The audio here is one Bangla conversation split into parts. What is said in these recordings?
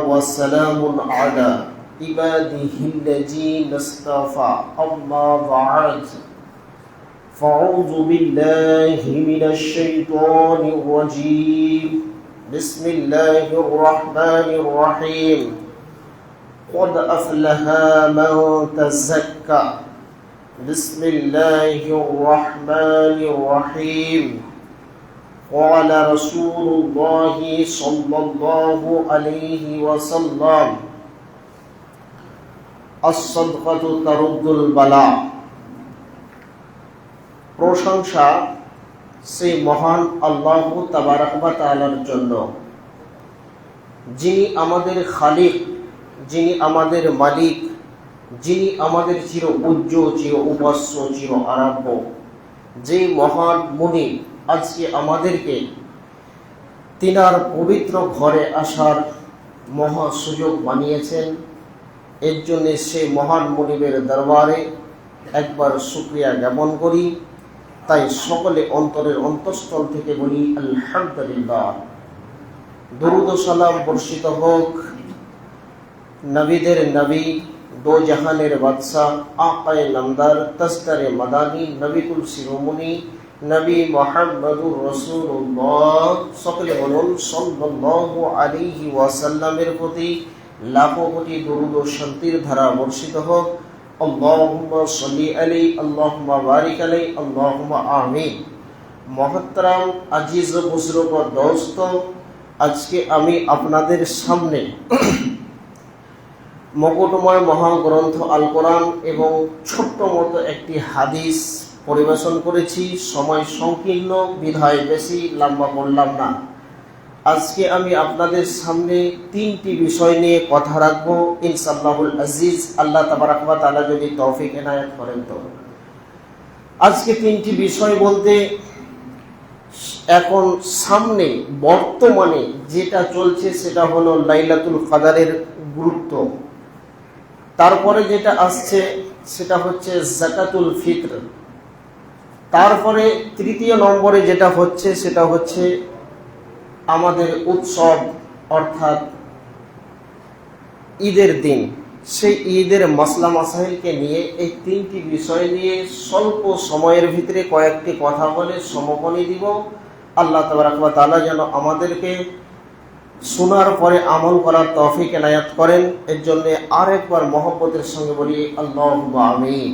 وسلام على عباده الذين اصطفى أما بعد فأعوذ بالله من الشيطان الرجيم بسم الله الرحمن الرحيم قد أفلح من تزكى بسم الله الرحمن الرحيم قال رسول الله صلى الله عليه وسلم الصدقة ترد البلاء প্রশংসা সেই মহান আল্লাহ তাবারক ওয়া তাআলার জন্য, যিনি আমাদের খালিক, যিনি আমাদের মালিক, যিনি আমাদের চির পূজ্য, চির উপাস্য, চির আরাধ্য। যে মহান মুনি আজকে আমাদেরকে তিনার পবিত্র ঘরে আসার মহা সুযোগ বানিয়েছেন, এর জন্য সেই মহান মুনিবের দরবারে একবার শুকরিয়া জ্ঞাপন করি। তাই সকলে অন্তরের অন্তঃস্থল থেকে বলি আলহামদুলিল্লাহ। দরুদ ও সালাম বর্ষিত হোক নবীদের নবী, দো জাহানের বাদশাহ, আকায়ে নামদার, তসদারে মাদানী, নবিকুল শিরোমণি নবী মুহাম্মদুর রাসূলুল্লাহ সকলে বলুন সাল্লাল্লাহু আলাইহি ওয়াসাল্লামের প্রতি লাখো কোটি দরুদ ও শান্তির ধারা বর্ষিত হোক। আল্লাহুম্মা সাল্লি আলাইহি, আল্লাহুম্মা বারিক আলাইহি, আল্লাহুম্মা আমিন। মুহতারাম আজিজ ও বুজুর্গ ও দোস্ত, আজকে আমি আপনাদের সামনে মকুটময় মহাগ্রন্থ আল কোরআন এবং ছোট্ট মতো একটি হাদিস পরিবেশন করেছি। সময় সংকীর্ণ বিধায় বেশি লম্বা করলাম না। আজকে আমি আপনাদের সামনে তিনটি বিষয় নিয়ে কথা রাখবো ইনশাআল্লাহুল আজিজ, আল্লাহ তাবারক ওয়া তাআলা যদি তৌফিক এনায়েত করেন। তো আজকে তিনটি বিষয় বলতে, এখন সামনে বর্তমানে যেটা চলছে সেটা হলো লাইলাতুল কদরের গুরুত্ব, তারপরে যেটা আসছে সেটা হচ্ছে যাকাতুল ফিতর, তারপরে তৃতীয় নম্বরে যেটা হচ্ছে সেটা হচ্ছে আমাদের উৎসব অর্থাৎ ঈদের দিন। সেই ঈদের মাসলা মাসাইলকে নিয়ে এই তিনটি বিষয় নিয়ে স্বল্প সময়ের ভিতরে কয়েকটি কথা বলে সমপনি দিব। আল্লাহ তাবারক ওয়া তাআলা যেন আমাদেরকে শোনার পরে আমল করার তৌফিক এনায়েত করেন। এর জন্য আরেকবার মহব্বতের সঙ্গে বলি আল্লাহুম্মা আমিন।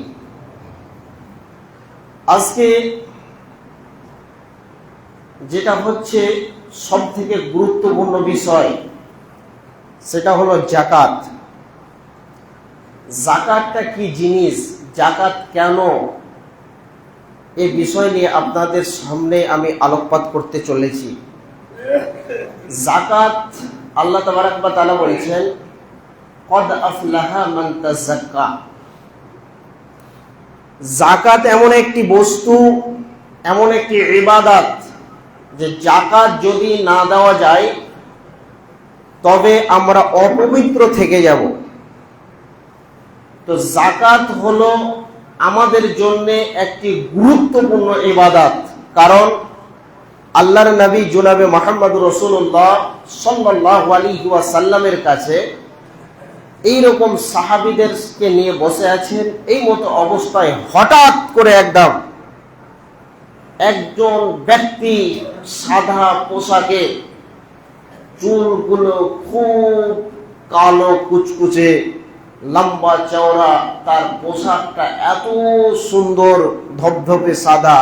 আজকে যেটা হচ্ছে সব থেকে গুরুত্বপূর্ণ বিষয় সেটা হলো যাকাত। যাকাতটা কি জিনিস, যাকাত কেন, এই বিষয় নিয়ে আপনাদের সামনে আমি আলোকপাত করতে চলেছি। যাকাত আল্লাহ তাবারক ওয়া তাআলা বলেছেন কদ আফলাহা মান তাযাক্কা। যাকাত এমন একটি বস্তু, এমন একটি ইবাদত যে যাকাত যদি না দেওয়া যায় তবে আমরা অপবিত্র থেকে যাব। তো যাকাত হলো আমাদের জন্য একটি গুরুত্বপূর্ণ ইবাদত, কারণ আল্লাহর নবী জনাবে মুহাম্মদুর রাসূলুল্লাহ সাল্লাল্লাহু আলাইহি ওয়াসাল্লামের কাছে এইরকম সাহাবীদেরকে নিয়ে বসে আছেন। এই মতো অবস্থায় হঠাৎ করে একজন ব্যক্তি সাদা পোশাকে, চুলগুলো খুব কালো কুচকুচে, লম্বা চওড়া, তার পোশাকটা এত সুন্দর ধবধবে সাদা,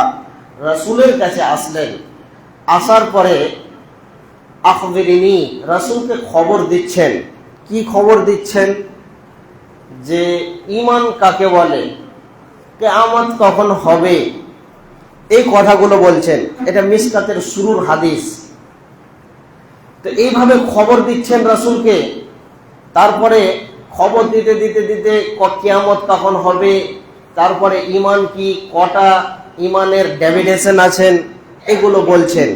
রাসূলের কাছে আসলেন। আসার পরে আখবিরিনি, রাসূলকে খবর দিচ্ছেন। কি খবর দিচ্ছেন? যে ঈমান কাকে বলে, কিয়ামত কখন হবে, এই কথাগুলো বলছেন। এটা মিশকাতের শুরুর হাদিস। তো এইভাবে খবর দিচ্ছেন রাসূলকে। তারপরে খবর দিতে দিতে দিতে কিয়ামত কখন হবে, তারপরে ঈমান কি, কটা ঈমানের ডেফিনেশন আছেন, এগুলো বলছেন।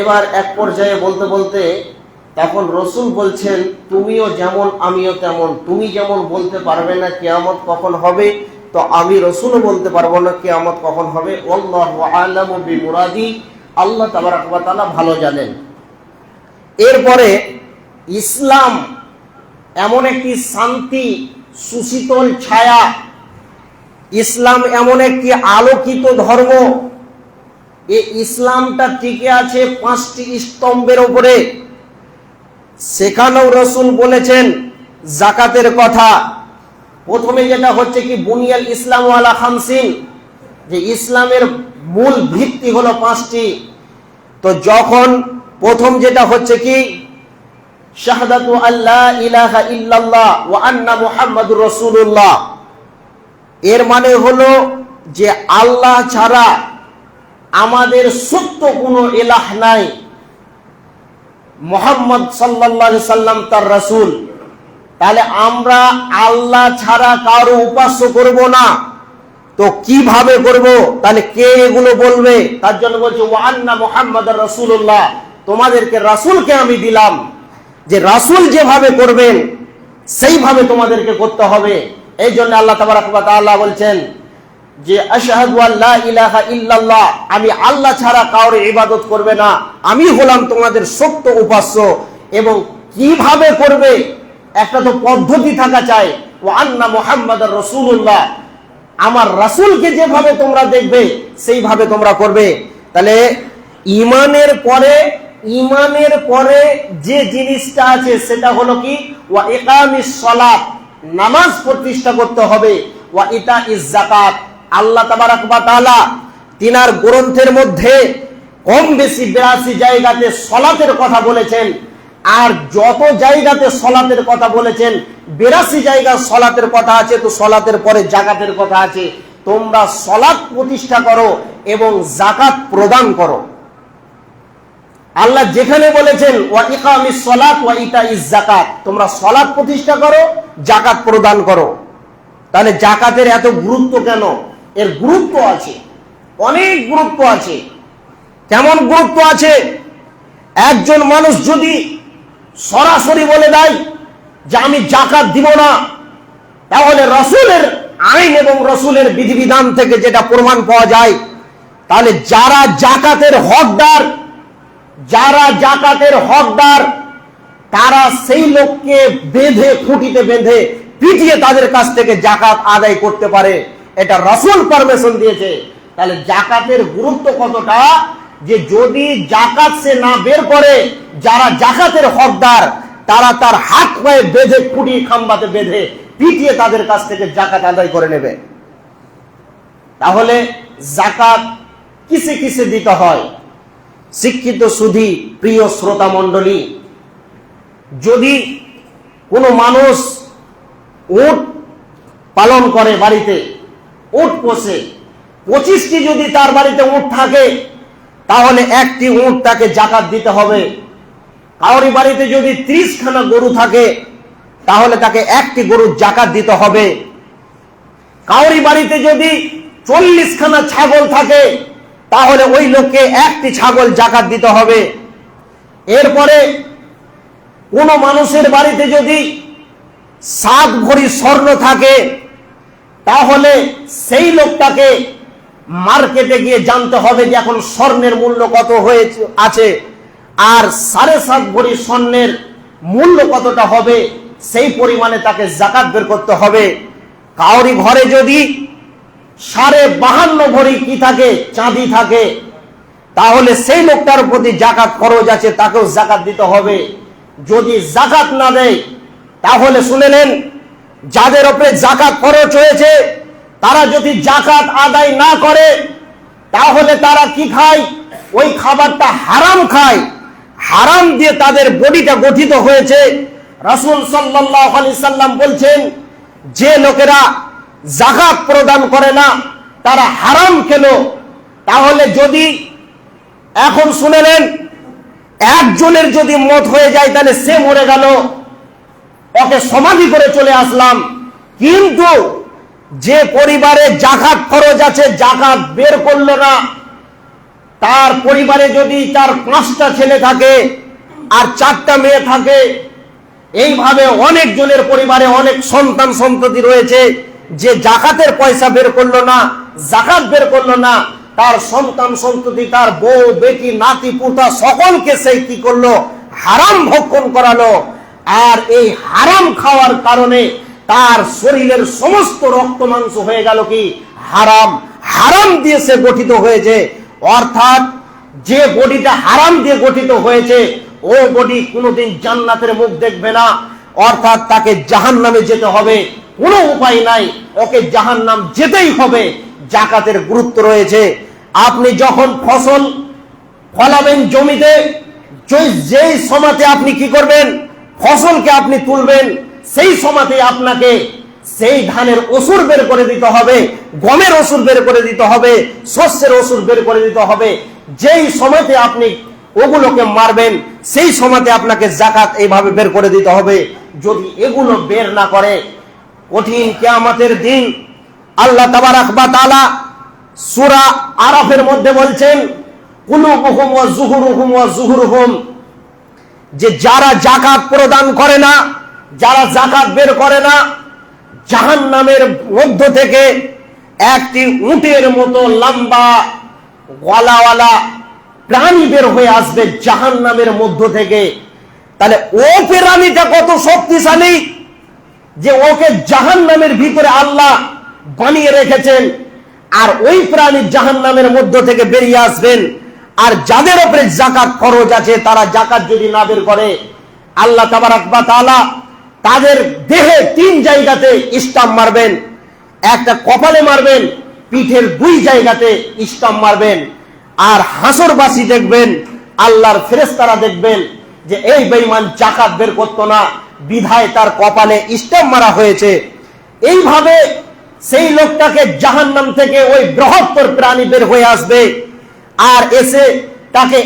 এবার এক পর্যায়ে বলতে বলতে তখন রাসূল বলছেন, তুমিও যেমন আমিও তেমন, তুমি যেমন বলতে পারবে না কিয়ামত কখন হবে, তো আমি রাসূলও বলতে পারবো না কিয়ামত কখন হবে। আল্লাহু আ'লামু বিমুরাদি, আল্লাহ তাবারক ওয়া তাআলা ভালো জানেন। এরপরে ইসলাম এমন একটি শান্তি সুশীতল ছায়া, ইসলাম এমন একটি আলোকিত ধর্ম। এই ইসলামটা টিকে আছে 5টি স্তম্ভের উপরে। সেখানেও রসুল বলেছেন জাকাতের কথা। প্রথমে যেটা হচ্ছে কি, বুনিয়াল ইসলাম আলা খামসিন, যে ইসলামের মূল ভিত্তি হলো 5টি। তো যখন প্রথম যেটা হচ্ছে কি, শাহাদাতু আল্লাহ ইলাহা ইল্লাল্লাহ ওয়া আন্না মুহাম্মাদুর রাসূলুল্লাহ, এর মানে হলো যে আল্লাহ ছাড়া আমাদের সত্য কোনো ইলাহ নাই, মুহাম্মদ সাল্লাল্লাহু আলাইহি সাল্লাম তার রাসূল। তাহলে আমরা আল্লাহ ছাড়া কারো উপাস্য করব না। তো কিভাবে করব? তাহলে কে এগুলো বলবে? তার জন্য বলছে ওয়া আন্না মুহাম্মাদুর রাসূলুল্লাহ, তোমাদেরকে রাসূলকে আমি দিলাম, যে রাসূল যেভাবে করবেন সেইভাবে তোমাদেরকে করতে হবে। এই জন্য আল্লাহ তাবারাক ওয়া তাআলা বলছেন যে আশহাদু আল্লা ইলাহা ইল্লাল্লাহ, আমি আল্লাহ ছাড়া কারো ইবাদত করবে না, আমি হলাম তোমাদের সত্য উপাস্য। এবং কিভাবে করবে, একটা তো পদ্ধতি থাকা চাই। ওয়া আন্না মুহাম্মাদুর রাসূলুল্লাহ, আমার রাসূলকে যেভাবে তোমরা দেখবে সেইভাবে তোমরা করবে। তাহলে ইমানের পরে যে জিনিসটা আছে সেটা হলো কি, ওয়া ইকামিস সালাত, নামাজ প্রতিষ্ঠা করতে হবে, ওয়া ইতাইজ যাকাত। আল্লাহ তাবারাক ওয়া তাআলা তিনার গ্রন্থের মধ্যে কম বেশি 82 জায়গাতে সালাতের কথা বলেছেন, আর যত জায়গাতে সালাতের কথা বলেছেন 82 জায়গা সালাতের কথা আছে। তো সালাতের পরে যাকাতের কথা আছে। তোমরা সালাত প্রতিষ্ঠা করো এবং যাকাত প্রদান করো। আল্লাহ যেখানে বলেছেন ওয়া ইকামিস সালাত ওয়া ইতাইজ যাকাত, তোমরা সালাত প্রতিষ্ঠা করো, যাকাত প্রদান করো। তাহলে যাকাতের এত গুরুত্ব কেন? এর গুরুত্ব আছে, অনেক গুরুত্ব আছে। কেমন গুরুত্ব আছে? একজন মানুষ যদি সরাসরি বলে দেয় যে আমি যাকাত দিব না, তাহলে রাসূলের আইন এবং রাসূলের বিধিবিধান থেকে যেটা প্রমাণ পাওয়া যায়, তাহলে যারা যাকাতের হকদার তারা সেই লোককে বেঁধে, খুঁটিতে বেঁধে পিটিয়ে তাদের কাছ থেকে যাকাত আদায় করতে পারে। এটা রাসূল পারমিশন দিয়েছে। তাহলে যাকাতের গুরুত্ব কতটা, যে যদি যাকাত সে না বের করে, যারা যাকাতের হকদার তারা তার হাত পায়ে বেঁধে, খুঁটি খাম্বাতে বেঁধে পিটিয়ে তাদের কাছ থেকে যাকাত আদায় করে নেবে। তাহলে যাকাত কিসে কিসে দিতে হয়? শিক্ষিত সুধী, প্রিয় শ্রোতা মণ্ডলী, যদি কোনো মানুষ উট পালন করে, বাড়িতে উট পোষে, 25টি যদি তার বাড়িতে উট থাকে, তাহলে একটি উট তাকে যাকাত দিতে হবে। কারোর বাড়িতে যদি 30খানা গরু থাকে, তাহলে তাকে একটি গরুর যাকাত দিতে হবে। কারোর বাড়িতে যদি 40খানা ছাগল থাকে, তাহলে ওই লোককে একটি ছাগল যাকাত দিতে হবে। এরপরে কোন মানুষের বাড়িতে যদি 7 ভরি স্বর্ণ থাকে, তাহলে সেই লোকটাকে মার্কেটে গিয়ে জানতে হবে যে এখন স্বর্ণের মূল্য কত হয়েছে আছে, আর 7.5 ভরি স্বর্ণের মূল্য কতটা হবে, সেই পরিমাণে তাকে যাকাত বের করতে হবে। কাউরি ঘরে যদি 52.5 ভরি কি থাকে, চাঁদি থাকে, তাহলে সেই লোকটার প্রতি যাকাত খরচ আছে, তাকেও যাকাত দিতে হবে। যদি যাকাত না দেয়, তাহলে শুনে নেন, যাদের উপরে যাকাত খরচ হয়েছে তারা যদি যাকাত আদায় না করে, তাহলে তারা কি খায়? ওই খাবারটা হারাম খায়। হারাম দিয়ে তাদের বডিটা গঠিত হয়েছে। রাসূল সাল্লাল্লাহু আলাইহি সাল্লাম বলছেন, যে লোকেরা যাকাত প্রদান করে না তারা হারাম খেলো। তাহলে যদি এখন শুনে নেন, একজনের যদি মত হয়ে যায়, তাহলে সে মরে গেল, ওকে সমাধি করে চলে আসলাম। কিন্তু যে পরিবারে যাকাত খরচ আছে, যাকাত বের করলো না, তার পরিবারে যদি তার 5টা ছেলে থাকে আর 4টা মেয়ে থাকে, এইভাবে অনেক জনের পরিবারে অনেক সন্তান সন্ততি রয়েছে, যে যাকাতের পয়সা বের করলো না, যাকাত বের করলো না, তার সন্তান সন্ততি, তার বউ বেটি নাতি পুতা সকলকে সেই কি করলো? হারাম ভক্ষণ করালো, আর এই হারাম খাওয়ার কারণে তার শরীরের সমস্ত রক্ত মাংস হয়ে গেল কি হারাম। হারাম দিয়ে সে গঠিত হয়েছে, অর্থাৎ যে বডিটা হারাম দিয়ে গঠিত হয়েছে ও বডি কোনোদিন জান্নাতের মুখ দেখবে না, অর্থাৎ তাকে জাহান্নামে যেতে হবে, কোনো উপায় নাই, ওকে জাহান্নাম যেতেই হবে। জাকাতের গুরুত্ব রয়েছে। আপনি যখন ফসল ফলাবেন জমিতে, যেই সময়তে আপনি কি করবেন, ফসলকে আপনি তুলবেন, সেই সময়তে আপনাকে সেই ধানের অসুর বের করে দিতে হবে, গমের অসুর বের করে দিতে হবে, শস্যের অসুর বের করে দিতে হবে। যেই সময়তে আপনি ওগুলোকে মারবেন সেই সময়তে আপনাকে জাকাত এইভাবে বের করে দিতে হবে। যদি এগুলো বের না করে, কঠিন কিয়ামতের দিন আল্লাহ তাবারাক ওয়া তাআলা সূরা আরাফের মধ্যে বলছেন, কুলুবুহুম ওয়া যুহুরুহুম ওয়া যুহুরুহুম, যে যারা জাকাত প্রদান করে না, যারা জাকাত বের করে না, জাহান্নামের মধ্য থেকে একটি উটের মতো লম্বা গলাওয়ালা প্রাণী বের হয়ে আসবে জাহান্নামের মধ্য থেকে। তাহলে ও প্রাণীটা কত শক্তিশালী যে ওকে জাহান্নামের ভিতরে আল্লাহ বানিয়ে রেখেছেন, আর ওই প্রাণী জাহান্নামের মধ্য থেকে বেরিয়ে আসবেন। আর যাদের উপরে জাকাত ফরজ আছে তারা জাকাত যদি না বের করে, আল্লাহ তাবারাক ওয়া তাআলা তাদের দেহে 3 জায়গাতে স্টাম্প মারবেন, একটা কপালে মারবেন, পিঠের 2 জায়গাতে স্টাম্প মারবেন। আর হাসরবাসী দেখবেন, আল্লাহর ফেরেশতারা দেখবেন যে এই বেঈমান জাকাত বের করতো না, বিধায় তার কপালে স্টাম্প মারা হয়েছে। এইভাবে সেই লোকটাকে জাহান্নাম থেকে ওই বৃহত্তর প্রাণী বের হয়ে আসবে, আর এসে তাকে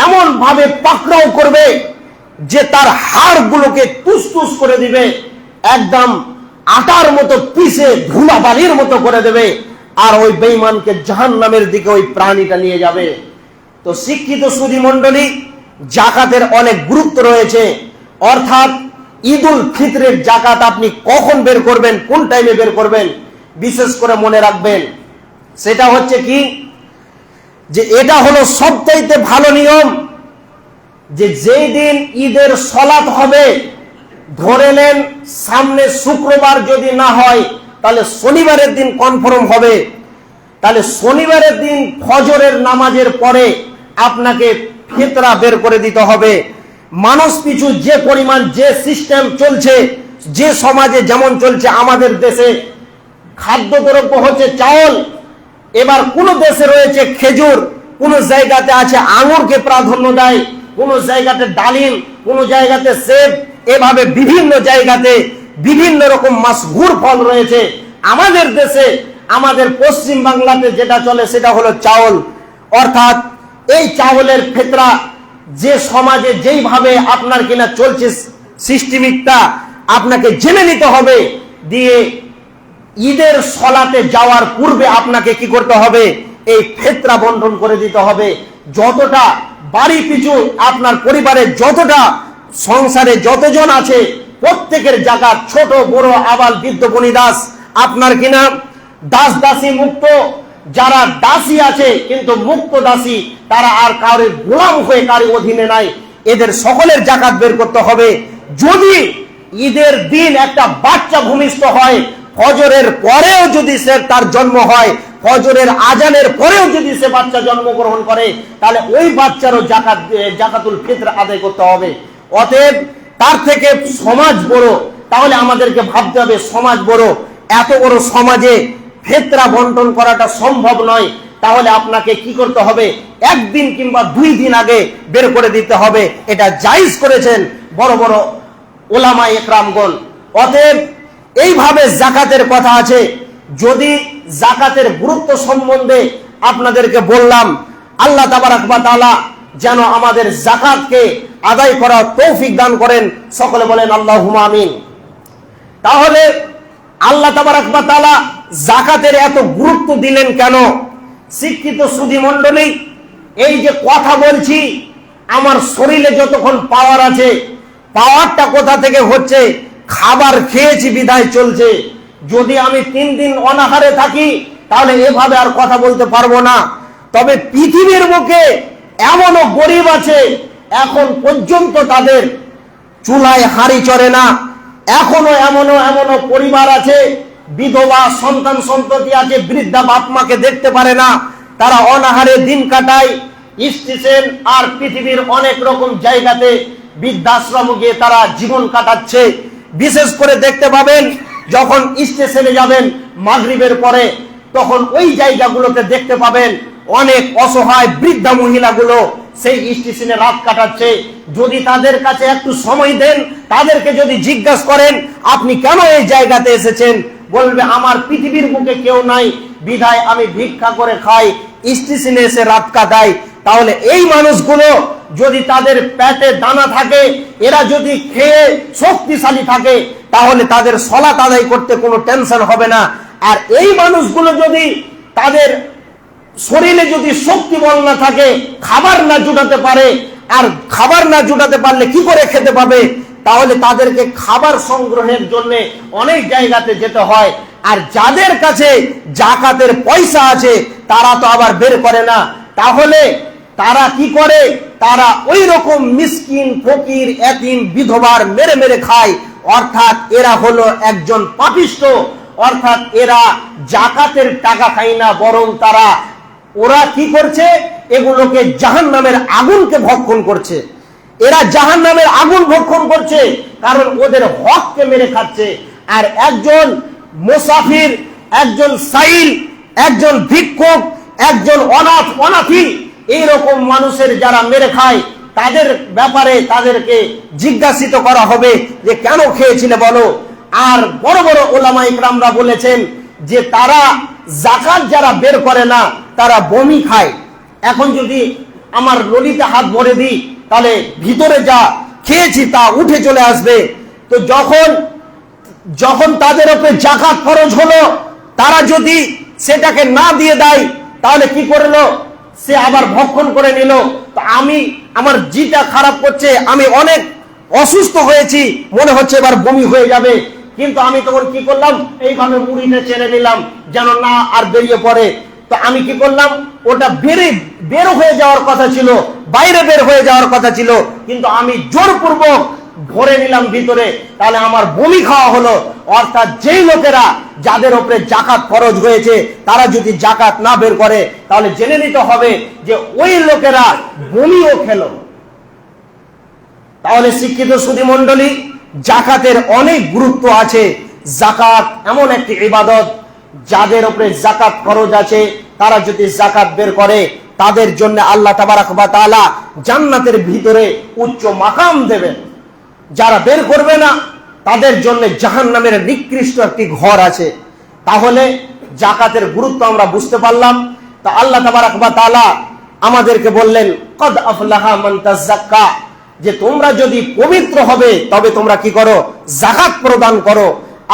এমন ভাবে পাকড়াও করবে যে তার হাড়গুলোকে তুস করে দিবে, একদম আটার মতো পিষে ধুলাবালির মতো করে দেবে, আর ওই বেঈমানকে জাহান্নামের দিকে ওই প্রাণীটা নিয়ে যাবে। তো শিক্ষিত সুধী মণ্ডলী, জাকাতের অনেক গুরুত্ব রয়েছে, অর্থাৎ ঈদুল ফিতরের জাকাত আপনি কখন বের করবেন, কোন টাইমে বের করবেন, বিশেষ করে মনে রাখবেন। সেটা হচ্ছে কি, যে এটা হলো সবচাইতে ভালো নিয়ম, যে যেই দিন ঈদের সালাত হবে, ধরে নেন সামনে শুক্রবার যদি না হয় তাহলে শনিবারের দিন কনফার্ম হবে। তাহলে শনিবারের দিন ফজরের নামাজের পরে আপনাকে ফিতরা বের করে দিতে হবে। মানুষ পিছু যে পরিমাণ, যে সিস্টেম চলছে, যে সমাজে যেমন চলছে, আমাদের দেশে খাদ্যদ্রব্য হচ্ছে চাউল, এবার কোন দেশে রয়েছে খেজুর, কোন জায়গাতে আছে আঙুরকে প্রাধান্য দেয়, কোন জায়গাতে ডালিম, কোন জায়গাতে সেব, এভাবে বিভিন্ন জায়গাতে বিভিন্ন রকম মাসহুর ফল রয়েছে। আমাদের দেশে, আমাদের পশ্চিম বাংলাতে যেটা চলে সেটা হলো চাউল, অর্থাৎ এই চাউলের ফিতরা যে সমাজে যেইভাবে আপনার কিনা চলছে সিস্টেমিকটা আপনাকে জেনে নিতে হবে। দিয়ে ঈদের সলাতে যাওয়ার পূর্বে আপনাকে কি করতে হবে, এই ফিতরা বন্টন করে দিতে হবে। যতটা বাড়ি পিছু আপনার পরিবারে যতটা সংসারে যতজন আছে প্রত্যেকের জাকাত, ছোট বড় আবাল বৃদ্ধ বনিদাস, আপনার কিনা দাস দাসী মুক্ত, যারা দাসী আছে কিন্তু মুক্ত দাসী, তারা আর কারোর গোলাম হয়ে কারোর অধীনে নাই, এদের সকলের জাকাত বের করতে হবে। যদি ঈদের দিন একটা বাচ্চা ভূমিষ্ঠ হয়, ফজরের পরেও যদি সে তার জন্ম হয়, ফজরের আজানের পরেও যদি সে বাচ্চা জন্মগ্রহণ করে, তাহলে ওই বাচ্চারও জাকাতুল ফিতর আদায় করতে হবে। অতএব তার থেকে সমাজ বড়, তাহলে আমাদেরকে ভাবতে হবে সমাজ বড়, এত বড় সমাজে ফিতরা বন্টন করাটা সম্ভব নয়। তাহলে আপনাকে কি করতে হবে, একদিন কিংবা 2 দিন আগে বের করে দিতে হবে। এটা জায়েজ করেছেন বড় বড় ওলামা ইকরামগণ। অতএব এইভাবে জাকাতের কথা আছে। যদি জাকাতের গুরুত্ব সম্বন্ধে আপনাদেরকে বললাম, আল্লাহ তাবারাক ওয়া তাআলা যেন আমাদের জাকাতকে আদায় করার তৌফিক দান করেন, সকলে বলেন আল্লাহুম্মা আমিন। তাহলে আল্লাহ তাবারাক ওয়া তাআলা জাকাতের এত গুরুত্ব দিলেন কেন? শিক্ষিত সুধী মণ্ডলী, এই যে কথা বলছি, আমার শরীরে যতক্ষণ পাওয়ার আছে, পাওয়ারটা কোথা থেকে হচ্ছে? খাবার খেয়েছি বিধায় চলছে। যদি আমি 3 দিন অনাহারে থাকি তাহলে এভাবে আর কথা বলতে পারবো না। তবে পৃথিবীর বুকে এমনও গরিব আছে এখন পর্যন্ত তাদের চুলায় হাঁড়ি চড়ে না। এখনো এমনও পরিবার আছে, বিধবা সন্তান সন্ততি আছে, বৃদ্ধা বাপ মাকে দেখতে পারে না, তারা অনাহারে দিন কাটায়। স্টেশন আর পৃথিবীর অনেক রকম জায়গাতে বৃদ্ধাশ্রম গিয়ে তারা জীবন কাটাচ্ছে। বিশেষ করে দেখতে পাবেন যখন স্টেশনে যাবেন মাগরিবের পরে, তখন ওই জায়গাগুলোতে দেখতে পাবেন অনেক অসহায় বৃদ্ধা মহিলাগুলো সেই স্টেশনে রাত কাটাচ্ছে। যদি তাদের কাছে একটু সময় দেন, তাদেরকে যদি জিজ্ঞাসা করেন আপনি কেন এই জায়গাতে এসেছেন, বলবে আমার পৃথিবীর বুকে কেউ নাই, বিধায় আমি ভিক্ষা করে খাই, স্টেশনে এসে রাত কাটাই। তাহলে এই মানুষগুলো যদি তাদের পেটে দানা থাকে, এরা যদি খেয়ে শক্তিশালী থাকে, তাহলে তাদের সালাত আদায় করতে কোনো টেনশন হবে না। আর এই মানুষগুলো যদি তাদের শরীরে যদি শক্তি বল না থাকে, খাবার না জুটাতে পারে, আর খাবার না জুটাতে পারলে কি করে খেতে পাবে, তাহলে তাদেরকে খাবার সংগ্রহের জন্য অনেক জায়গাতে যেতে হয়। আর যাদের কাছে জাকাতের পয়সা আছে তারা তো আবার বের করে না, তাহলে তারা কি করে, তারা ওই রকম মিসকিন ফকির এতিম বিধবার মেরে মেরে খায়। অর্থাৎ এরা হলো একজন পাপিষ্ঠ, অর্থাৎ এরা জাকাতের টাকা খায় না, বরং ওরা কি করছে, এগুলোকে জাহান্নামের আগুনকে ভক্ষণ করছে। এরা জাহান্নামের আগুন ভক্ষণ করছে, কারণ ওদের হককে মেরে খাচ্ছে। আর একজন মুসাফির, একজন সাইল, একজন ভিক্ষুক, একজন অনাথী, এইরকম মানুষের যারা মেরে খায়, তাদের ব্যাপারে তাদেরকে জিজ্ঞাসিত করা হবে যে কেন খেয়েছিলে বলো। আর বড় বড় ওলামা ইকরামরা বলেছেন যে তারা যাকাত যারা বের করে না তারা বমি খায়। এখন যদি আমার ললিতে হাত ভরে দিই, তাহলে ভিতরে যা খেয়েছি তা উঠে চলে আসবে। তো যখন তাদের উপরে যাকাত ফরজ হলো, তারা যদি সেটাকে না দিয়ে দেয়, তাহলে কি করলো, সে আবার ভক্ষণ করে নিল। তো আমার জিটা খারাপ করছে, আমি অনেক অসুস্থ হয়েছি, মনে হচ্ছে এবার বমি হয়ে যাবে, কিন্তু আমি তখন কি করলাম, এইভাবে মুড়িটা চেনে নিলাম যেন না আর বেরিয়ে পড়ে। তো আমি কি করলাম, ওটা বের হয়ে যাওয়ার কথা ছিল, বাইরে বের হয়ে যাওয়ার কথা ছিল, কিন্তু আমি জোরপূর্বক ভরে নিলাম ভিতরে, তাহলে আমার বমি খাওয়া হলো। অর্থাৎ যেই লোকেরা যাদের উপরে জাকাত ফরজ হয়েছে তারা যদি জাকাত না বের করে, তাহলে জেনে নিতে হবে যে ওই লোকেরা বমিও খেলো। তাহলে শিক্ষিত সুধী মণ্ডলী, জাকাতের অনেক গুরুত্ব আছে। জাকাত এমন একটি ইবাদত, যাদের উপরে জাকাত ফরজ আছে তারা যদি জাকাত বের করে, তাদের জন্য আল্লাহ তাবারাক ওয়া তাআলা জান্নাতের ভিতরে উচ্চ মাকাম দেবেন। যারা বের করবে না তাদের জন্য জাহান্নামের নিকৃষ্ট একটি ঘর আছে। তাহলে জাকাতের গুরুত্ব আমরা বুঝতে পারলাম। তা আল্লাহ তাবারাক ওয়া তাআলা আমাদেরকে বললেন, কদ আফলাহা মান তাযাক্কা, যে তোমরা যদি পবিত্র হবে তবে তোমরা কি করো, জাকাত প্রদান করো।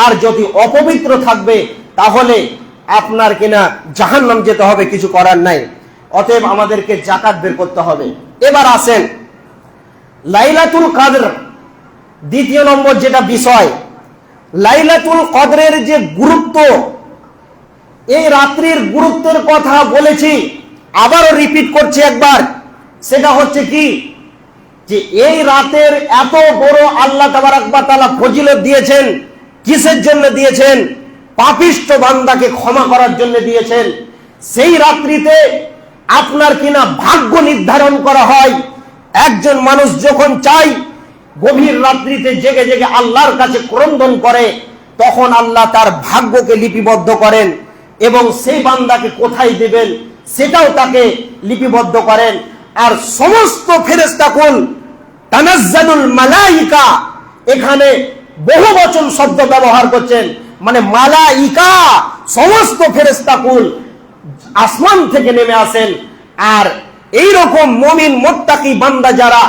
আর যদি অপবিত্র থাকবে তাহলে আপনার কিনা জাহান্নাম যেতে হবে, কিছু করার নাই। অতএব আমাদেরকে জাকাত বের করতে হবে। এবার আসেন লাইলাতুল কদর, দ্বিতীয় নম্বর যেটা বিষয়, লাইলাতুল কদরের যে গুরুত্ব, এই রাত্রির গুরুত্বের কথা বলেছি, আবারও রিপিট করছি একবার। সেটা হচ্ছে কি, যে এই রাতের এত বড় আল্লাহ তাবারাক ওয়া তাআলা ফজিলত দিয়েছেন। কিসের জন্য দিয়েছেন? পাপিষ্ঠ বান্দাকে ক্ষমা করার জন্য দিয়েছেন। সেই রাত্রিতে আপনার কিনা ভাগ্য নির্ধারণ করা হয়। একজন মানুষ যখন চাই গভীর রাত্রিতে জেগে জেগে আল্লাহর কাছে ক্রন্দন করে, তখন আল্লাহ তার ভাগ্যকে লিপিবদ্ধ করেন এবং সেই বান্দাকে কোথায় দিবেন সেটাও তাকে লিপিবদ্ধ করেন। আর সমস্ত ফেরেশতাকুল, তানাজ্জালুল মালাইকা, এখানে বহু বচন শব্দ ব্যবহার করছেন, মানে মালাইকা, সমস্ত ফেরেশতাকুল আসমান থেকে নেমে আসেন। আর এই রকম মুমিন মুত্তাকি বান্দা যারা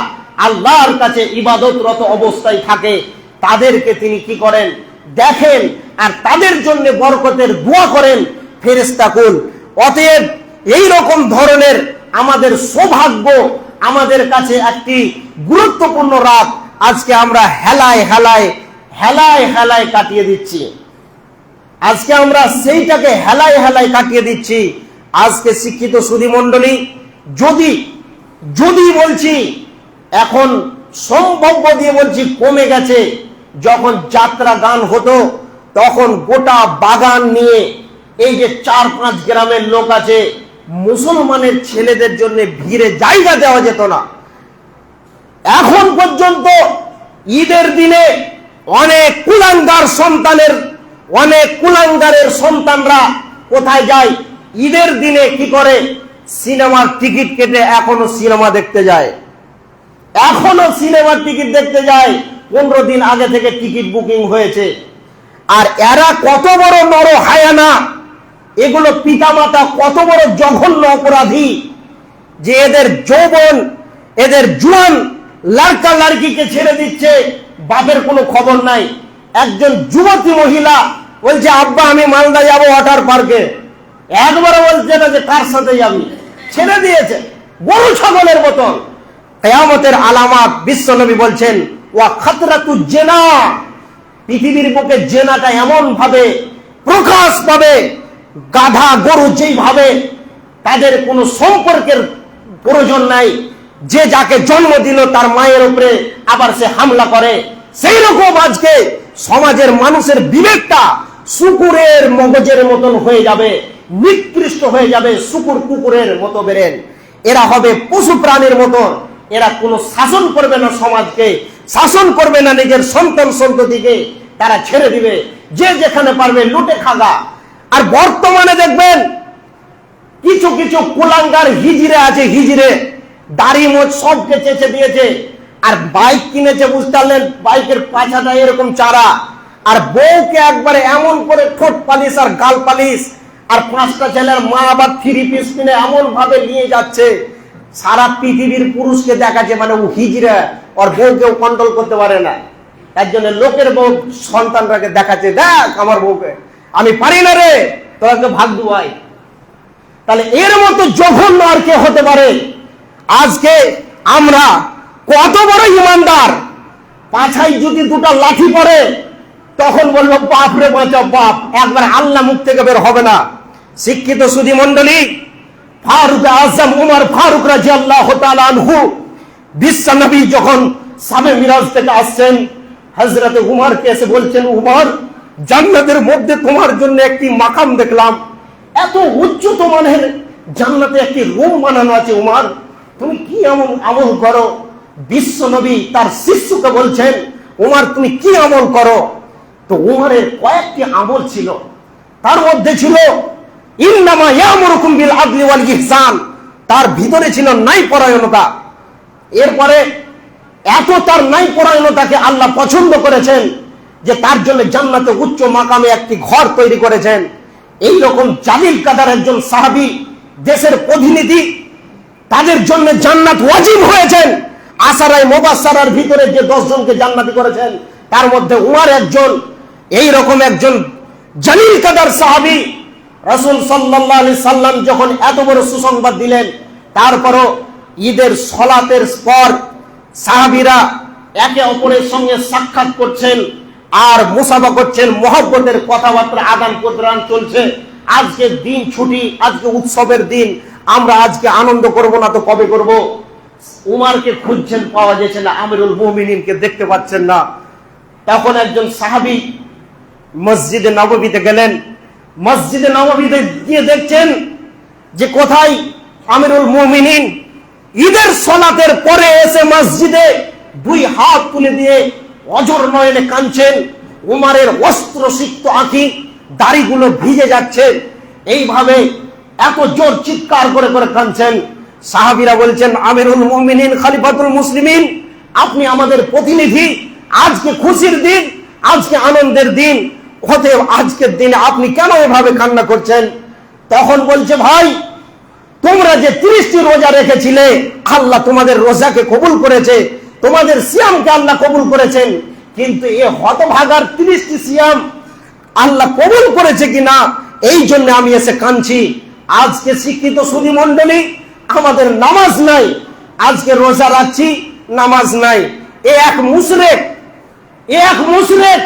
আল্লাহর কাছে ইবাদতরত অবস্থায় থাকে, তাদেরকে তিনি কি করেন দেখেন, আর তাদের জন্য বরকতের দোয়া করেন ফেরেশতাকুল। অতএব এই রকম ধরনের আমাদের সৌভাগ্য, আমাদের কাছে একটি গুরুত্বপূর্ণ রাত আজকে আমরা হেলায় কাটিয়ে দিচ্ছি। আজকে আমরা সেইটাকে হেলায় কাটিয়ে দিচ্ছি। আজকে শিক্ষিত সুধী মণ্ডলী, যদি বলছি এখন সম্ভব্য দিয়ে বলছি কমে গেছে। যখন যাত্রা গান হতো তখন গোটা বাগান নিয়ে এই যে 4-5 গ্রামের লোক আছে, মুসলমানের ছেলেদের জন্য ভিড়ে জায়গা দেওয়া যেত না। এখন পর্যন্ত ঈদের দিনে অনেক কুলাঙ্গারের সন্তানরা কোথায় যায়? ঈদের দিনে কি করে? সিনেমার টিকিট কেটে এখনো সিনেমা দেখতে যায়। 15 দিন আগে থেকে টিকিট বুকিং হয়েছে। আর এরা কত বড় নর হায়ানা, এগুলো পিতামাতা কত বড় জঘন্য অপরাধী যে এদের যৌবন, এদের জুয়ান লড়কা লড়কিকে ছেড়ে দিচ্ছে, বাপের কোনো খবর নাই। একজন যুবতী মহিলা বলছে, আব্বা আমি মালদা যাবো ওয়াটার পার্কে। একবারও বলছে না যে কার সাথে যাবি, ছেড়ে দিয়েছে গরু ছাগলের মতন। কিয়ামতের আলামত বিশ্বনবী বলছেন, ওয়া খাতরাতুজ জিনা, পৃথিবীর বুকে জেনাটা এমন ভাবে প্রকাশ পাবে, গাধা গরু যেইভাবে তাদের কোনো সম্পর্কের প্রয়োজন নাই, যে যাকে জন্ম দিল তার মায়ের উপরে আবার সে হামলা করে, সেই রকম আজকে সমাজের মানুষের বিবেকটা শুকুরের মগজের মতন হয়ে যাবে, নিকৃষ্ট হয়ে যাবে, শুকুর কুকুরের মতো বেরেন। এরা হবে পশু প্রাণীর মতন। এরা কোনো শাসন করবে না, সমাজকে শাসন করবে না, নিজের সন্তান সন্ততিকে তারা ছেড়ে দিবে, যে যেখানে পারবে লুটে খাগা। আর বর্তমানে দেখবেন কিছু কিছু কুলাঙ্গার হিজড়ে আছে, হিজড়ে দাড়ি মোচ সবকে চেঁচে দিয়েছে, আর বাইক কিনেছে, বুঝতে পারলেন, বাইকের পাছাটা এরকম চারা, আর বউকে একবারে এমন করে ঠোঁট পালিশ আর গাল পালিশ, আর 5টা ছেলের মা আবার 3 পিস কিনে এমন ভাবে নিয়ে যাচ্ছে, সারা পৃথিবীর পুরুষকে দেখাচ্ছে, মানে ও হিজড়া, আর বউকেও কন্ট্রোল করতে পারে না। তার জন্য লোকের বউ সন্তানটাকে দেখাচ্ছে, দেখ আমার বউকে, আমি পারি না রে, তোরাকে ভাগ দুয়াই। তাহলে এর মতো জঘন্য আর কে হতে পারে? আজকে আমরা কত বড় ইমানদার, পাছায় যদি 2টা লাঠি পড়ে তখন বলবো বাপ রে বাঁচাও বাপ, একবার আল্লাহ মুখ থেকে বের হবে না। শিক্ষিত সুধী মন্ডলী, ফারুক আজম উমর ফারুক রাদিয়াল্লাহু তাআলা আনহু, বিশ্ব নবী যখন সাবে মিরাজ থেকে আসছেন, হযরত উমরকে এসে বলছেন, উমর জান্নাতের মধ্যে তোমার জন্য একটি মাকাম দেখলাম, এত উচ্চত মানের জান্নাতে একটি রুম বানানো আছে, উমর তুমি কি এমন আমল করো? বিশ্ব নবী তার শিষ্যকে বলছেন, উমর তুমি কি আমল করো? তো উমরের কয়েকটি আমল ছিল, তার মধ্যে ছিল ইন্নামা ইয়ামুরুকুম বিল আদলি ওয়াল ইহসান, তার ভিতরে ছিল ন্যায়পরায়ণতা। এরপরে এত তার ন্যায়পরায়ণতাকে আল্লাহ পছন্দ করেছেন যে তার জন্য জান্নাতে উচ্চ মাকামে একটি ঘর তৈরি করেছেন। এই রকম জালিল কাদার একজন সাহাবী, দেশের প্রতিনিধি, তাদের জন্য জান্নাত ওয়াজিব হয়েছেন। আশারায়ে মুবাশশারার ভিতরে যে 10 জনকে জান্নাতি করেছেন তার মধ্যে উমর একজন। এই রকম একজন জালিল কাদার সাহাবী, রাসূল সাল্লাল্লাহু আলাইহি সাল্লাম যখন এত বড় সুসংবাদ দিলেন, তারপরও ঈদের সালাতের পর সাহাবীরা একে অপরের সঙ্গে সাক্ষাৎ করছেন আর মুসাফা করছেন, মহব্বতের কথাবার্তা আদান প্রদান চলছে। আজকে দিন ছুটি, আজকে উৎসবের দিন, আমরা আজকে আনন্দ করব না তো কবে করব? উমরকে খুঁজছেন, পাওয়া যাচ্ছে না, আমিরুল মুমিনিনকে দেখতে পাচ্ছেন না। তখন একজন সাহাবী মসজিদে নববীতে গেলেন, মসজিদে নববীতে গিয়ে দেখছেন যে কোথায় আমিরুল মুমিনিন ঈদের সালাতের পরে এসে মসজিদে 2 হাত তুলে দিয়ে অঝর নয়নে কাঁদছেন। উমরের অস্ত্র সিক্ত আঁখি, দাড়িগুলো ভিজে যাচ্ছে, এইভাবে এত জোর চিৎকার করে করে কাঁদছেন। সাহাবীরা বলছেন, আমিরুল মুমিনিন খলিফাতুল মুসলিমিন, আপনি আমাদের প্রতিনিধি, আজকে খুশির দিন, আজকে আনন্দের দিন, হতে আজকের দিনে আপনি কেন এভাবে কান্না করছেন? তখন বলছে, ভাই তোমরা যে 30টি রোজা রেখেছিলে, আল্লাহ তোমাদের রোজাকে কবুল করেছে, তোমাদের সিয়ামকে আল্লাহ কবুল করেছেন, কিন্তু এ হতভাগার 30টি সিয়াম আল্লাহ কবুল করেছে কিনা এই জন্য আমি এসে কাঁদছি। আজকে শিক্ষিত সুধী মণ্ডলী, আমাদের নামাজ নাই, আজকে রোজা রাখছি, নামাজ নাই। এ এক মুশরিক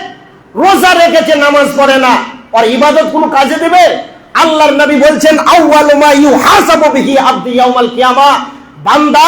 রোজা রেখেছে, নামাজ পড়ে না, আর ইবাদত কোনো কাজে দেবে? আল্লাহর নবী বলছেন, আউয়ালু মা ইউহাসাবু বিহি আবদি ইয়াউমাল কিয়ামা, বান্দা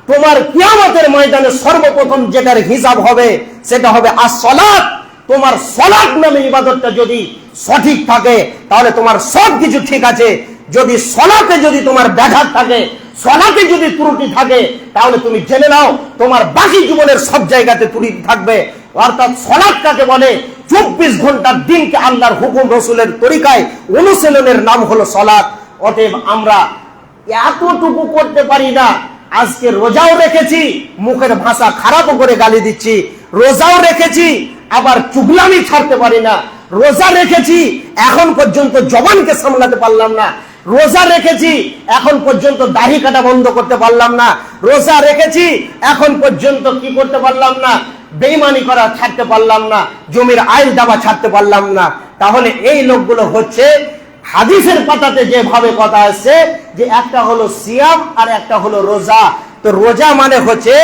তোমার কিয়ামতের ময়দানে সর্বপ্রথম যেটার হিসাব হবে সেটা হবে as-সালাত। তোমার সালাত নামে ইবাদতটা যদি সঠিক থাকে তাহলে তোমার সব কিছু ঠিক আছে। যদি সালাতে যদি তোমার ব্যাঘাত থাকে, সালাতে যদি ত্রুটি থাকে, তাহলে তুমি জেনে নাও তোমার বাকি জীবনের সব জায়গাতে ত্রুটি থাকবে। অর্থাৎ সালাত কাকে বলে? 24 ঘন্টার দিনকে আল্লাহর হুকুম রসুলের তরিকায় অনুশীলনের নাম হলো সালাত। অতএব আমরা এতটুকু করতে পারি না। আজকে রোজাও রেখেছি, মুখের ভাষা খারাপও করে গালি দিচ্ছি। রোজাও রেখেছি, আবার চুগলামি ছাড়তে পারি না। রোজা রেখেছি, এখন পর্যন্ত জবানকে সামলাতে পারলাম না। রোজা রেখেছি, এখন পর্যন্ত দাড়ি কাটা বন্ধ করতে পারলাম না। রোজা রেখেছি, এখন পর্যন্ত কি করতে পারলাম না? বেঈমানি করা ছাড়তে পারলাম না, জমির আইল দাবা ছাড়তে পারলাম না। তাহলে এই লোকগুলো হচ্ছে হাদিসের পাতাতে যেভাবে কথা আছে যে একটা হলো সিয়াম আর একটা হলো রোজা। তো রোজা মানে হচ্ছে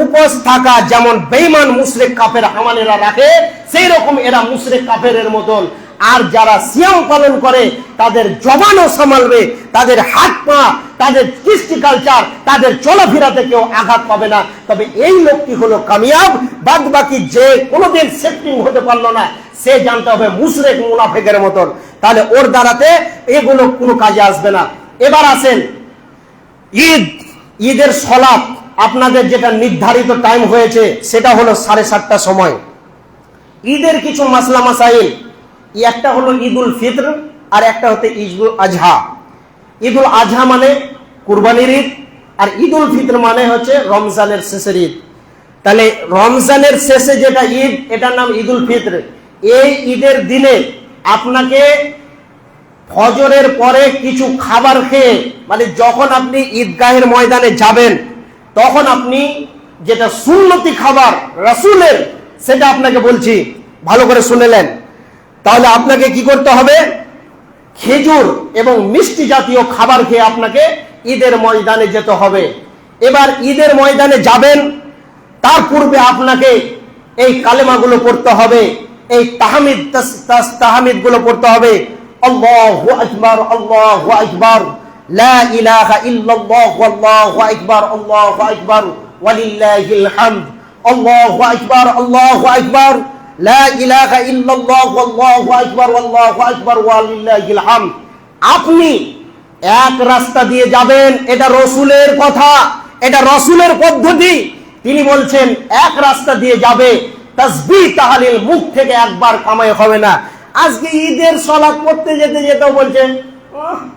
উপোস থাকা, যেমন বেঈমান মুশরিক কাফের আমানেরা রাখে সেই রকম এরা মুশরিক কাফেরের মতন। আর যারা সিয়াম পালন করে তাদের জবানও সামালবে, তাদের হাত পা, তাদের কৃষ্টি কালচার, তাদের চলাফেরাতে কেউ আঘাত পাবে না। তবে এই লোকটি হলো কামিয়াব। বাদ বাকি যে কোনোদিন সেফটিং হতে পারলো না, সে জানতে হবে মুশরিক মুনাফিকের মতন। তাহলে ওর দ্বারাতে এগুলো কোনো কাজে আসবে না। এবার আসেন ঈদের সালাত। আপনাদের যেটা নির্ধারিত টাইম হয়েছে সেটা হলো 7:30টার সময়। ঈদের কিছু মাসলা মাসাইল, একটা হলো ঈদুল ফিত্র আর একটা হতে ঈদুল আজহা। ঈদুল আজহা মানে কুরবানির ঈদ, আর ঈদুল ফিত্র মানে হচ্ছে রমজানের শেষের ঈদ। তাহলে রমজানের শেষে যেটা ঈদ, এটার নাম ঈদুল ফিত্র। এই ঈদের দিনে আপনাকে ফজরের পরে কিছু খাবার খেয়ে, মানে যখন আপনি ঈদগাহের ময়দানে যাবেন তখন আপনি যেটা সুন্নতি খাবার রাসূলের, সেটা আপনাকে বলছি, ভালো করে শুনেলেন। তাহলে আপনাকে কি করতে হবে? খেজুর এবং মিষ্টি জাতীয় খাবার খেয়ে আপনাকে ঈদের ময়দানে যেতে হবে। এবার ঈদের ময়দানে যাবেন, তার পূর্বে আপনাকে এই কালেমাগুলো পড়তে হবে, এই তাহমিদ গুলো পড়তে হবে। আল্লাহু আকবার, আল্লাহু আকবার, লা ইলাহা ইল্লাল্লাহ, আল্লাহু আকবার, আল্লাহু আকবার, ওয়ালিল্লাহিল হামদ, আল্লাহু আকবার, আল্লাহু আকবার, লা ইলাহা ইল্লাল্লাহ, আল্লাহু আকবার, আল্লাহু আকবার, ওয়ালিল্লাহিল হামদ। আপনি এক রাস্তা দিয়ে যাবেন, এটা রাসূলের কথা, এটা রাসূলের পদ্ধতি। তিনি বলছেন এক রাস্তা দিয়ে যাবে, তাসবিহ তাহলিল মুখ থেকে একবার কামাই হবে না। আজকে ঈদের সালাত পড়তে যেতে যেতে বলছেন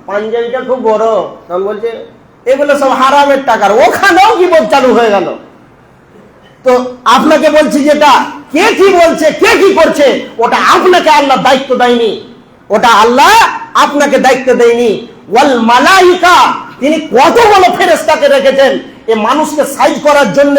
পাঞ্জাবিটা খুব বড়, তখন বলছে এগুলো সব হারামের টাকার, ওখানেও গিবত চালু হয়ে গেল। তো আপনাকে বলছি যেটা কে কি বলছে, কে কি করছে, ওটা আপনাকে আল্লাহ দায়িত্ব দেয়নি, ওটা আল্লাহ আপনাকে দায়িত্ব দেয়নি। ওয়াল মালাইকা, তিনি কত বড় ফেরেশতাকে রেখেছেন এই মানুষকে সাইজ করার জন্য।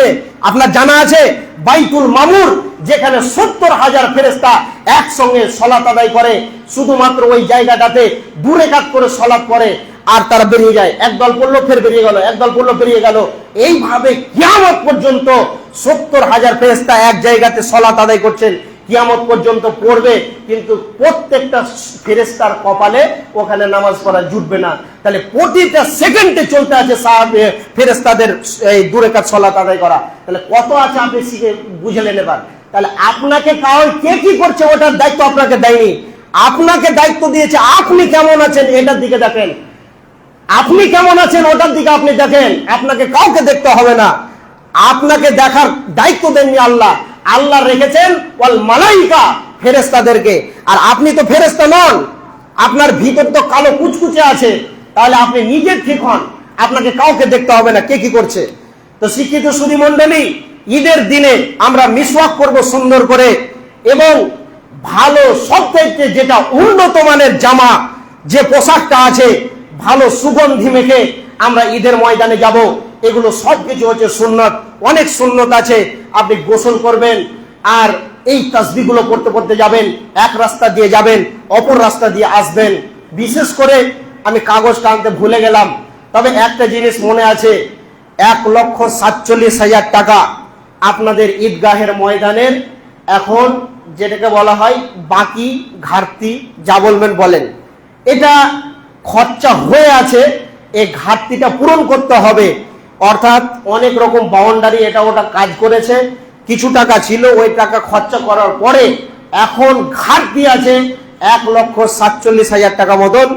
আপনার জানা আছে বাইতুল মামুর, যেখানে 70,000 ফেরেশতা একসঙ্গে সালাত আদায় করে, শুধুমাত্র ওই জায়গাটাতে 2 রাকাত করে সালাত পড়ে আর তারা বেরিয়ে যায়। একদল পড়লো ফের বেরিয়ে গেল, একদল পড়লো বেরিয়ে গেল। এইভাবে কিয়ামত পর্যন্ত 70,000 ফেরেশতা এক জায়গাতে সালাত আদায় করছেন, কিয়ামত পর্যন্ত পড়বে। কিন্তু প্রত্যেকটা ফেরেশতার কপালে ওখানে নামাজ পড়া জুটবে না। তাহলে প্রতিটা সেকেন্ডে চলতে আছে ফেরেশতাদের এই 2 রাকাত সালাত আদায় করা। তাহলে কত আছে আপনি শিখে বুঝলেন এবার। তাহলে আপনাকে কে কি করছে ওটার দায়িত্ব আপনাকে দেয়নি, আপনাকে দায়িত্ব দিয়েছে আপনি কেমন আছেন এটার দিকে দেখেন, আপনি কেমন আছেন ওটার দিকে আপনি দেখেন। আপনাকে কাউকে দেখতে হবে না, আপনাকে দেখার দায়িত্ব দেননি আল্লাহ। আল্লাহ রেখেছেন ওয়াল মালাইকা, ফেরেশতাদেরকে। আর আপনি তো ফেরেশতা নন, আপনার ভিতর তো কালো কুচকুচে আছে। তাহলে আপনি নিজে ঠিক হন, আপনাকে কাউকে দেখতে হবে না কে কি করছে। তো শিক্ষিত সুধী মণ্ডলী, ঈদের দিনে আমরা মিসওয়াক করব সুন্দর করে, এবং ভালো সবথেকে যেটা উন্নত মানের জামা, যে পোশাকটা আছে, ভালো সুগন্ধি মেখে আমরা ঈদের ময়দানে যাব। এগুলো সবকিছু হচ্ছে সুন্নত, অনেক সুন্নত আছে। আপনি গোসল করবেন আর এই তাসবিহগুলো পড়তে পড়তে যাবেন, এক রাস্তা দিয়ে যাবেন, অপর রাস্তা দিয়ে আসবেন। বিশেষ করে আমি কাগজটা আনতে ভুলে গেলাম, তবে একটা জিনিস মনে আছে, 1,47,000 টাকা আপনাদের ঈদগাহের ময়দানের এখন যেটাকে বলা হয় বাকি ঘাটতি, যা বলবেন বলেন, এটা খরচা হয়ে আছে। এই ঘাটতিটা পূরণ করতে হবে। অর্থাৎ অনেক রকম বাউন্ডারি এটা ওটা কাজ করেছে, কিছু টাকা ছিল, ওই টাকা খরচা করার পরে এখন ঘাটতি আছে 1,47,000 টাকা মতন।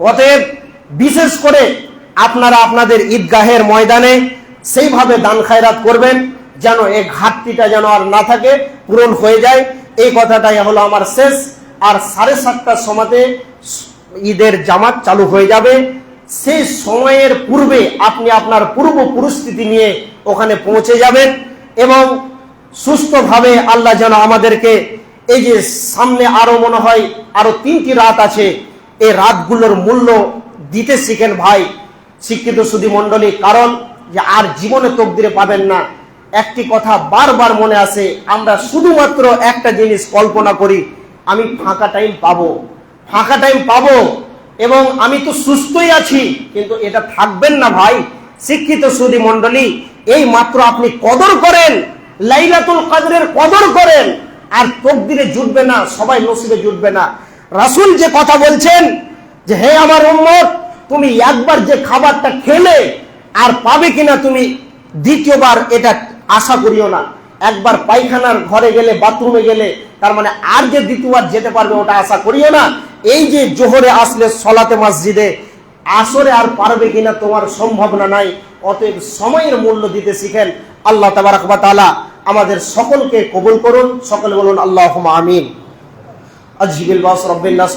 অতএব বিশেষ করে আপনারা আপনাদের ঈদগাহের ময়দানে সেইভাবে দান খায়রাত করবেন যেন এই ঘাটতিটা যেন আর না থাকে, পূরণ হয়ে যায়। এই কথাটাই হলো আমার শেষ। আর 7:30টার সময়তে ঈদের জামাত চালু হয়ে যাবে। সেই সময়ের পূর্বে আপনি আপনার পূর্ব পরিস্থিতি নিয়ে ওখানে পৌঁছে যাবেন এবং সুস্থভাবে আল্লাহ যেন আমাদেরকে এই যে সামনে আরো মনে হয় আরো 3টি রাত আছে, এই রাতগুলোর মূল্য দিতে শিখেন ভাই, শিক্ষিত সুধী মণ্ডলী। কারণ যে আর জীবনে তকদিরে পাবেন না। একটি কথা বারবার মনে আসে, আমরা শুধুমাত্র একটা জিনিস কল্পনা করি, আমি ফাঁকা টাইম পাবো, ফাঁকা টাইম পাবো এবং আমি তো সুস্থই আছি, কিন্তু এটা থাকবেন না ভাই। শিক্ষিত সুধী মণ্ডলী, এই মাত্র আপনি কদর করেন, লাইলাতুল কদরের কদর করেন, আর তকদিরে জুটবে না, সবাই নসিবে জুটবে না। রাসূল যে কথা বলছেন যে হে আমার উম্মত, তুমি একবার যে খাবারটা খেলে আর পাবে কিনা তুমি দ্বিতীয়বার এটা আশা করিও না। একবার পায়খানার ঘরে গেলে, বাথরুমে গেলে, তার মানে আর যে দ্বিতীয়বার যেতে পারবে ওটা আশা করিও না। এই যে জোহরে আসলে সলাতে মসজিদে, আসরে আর পারবে কিনা তোমার সম্ভাবনা নাই। অতএব সময়ের মূল্য দিতে শিখেন। আল্লাহ তাবারক ওয়া তাআলা আমাদের সকলকে কবুল করুন। সকলে বলুন আল্লাহুম্মা আমিন। আজহিবিল বাস রব্বিন নাস।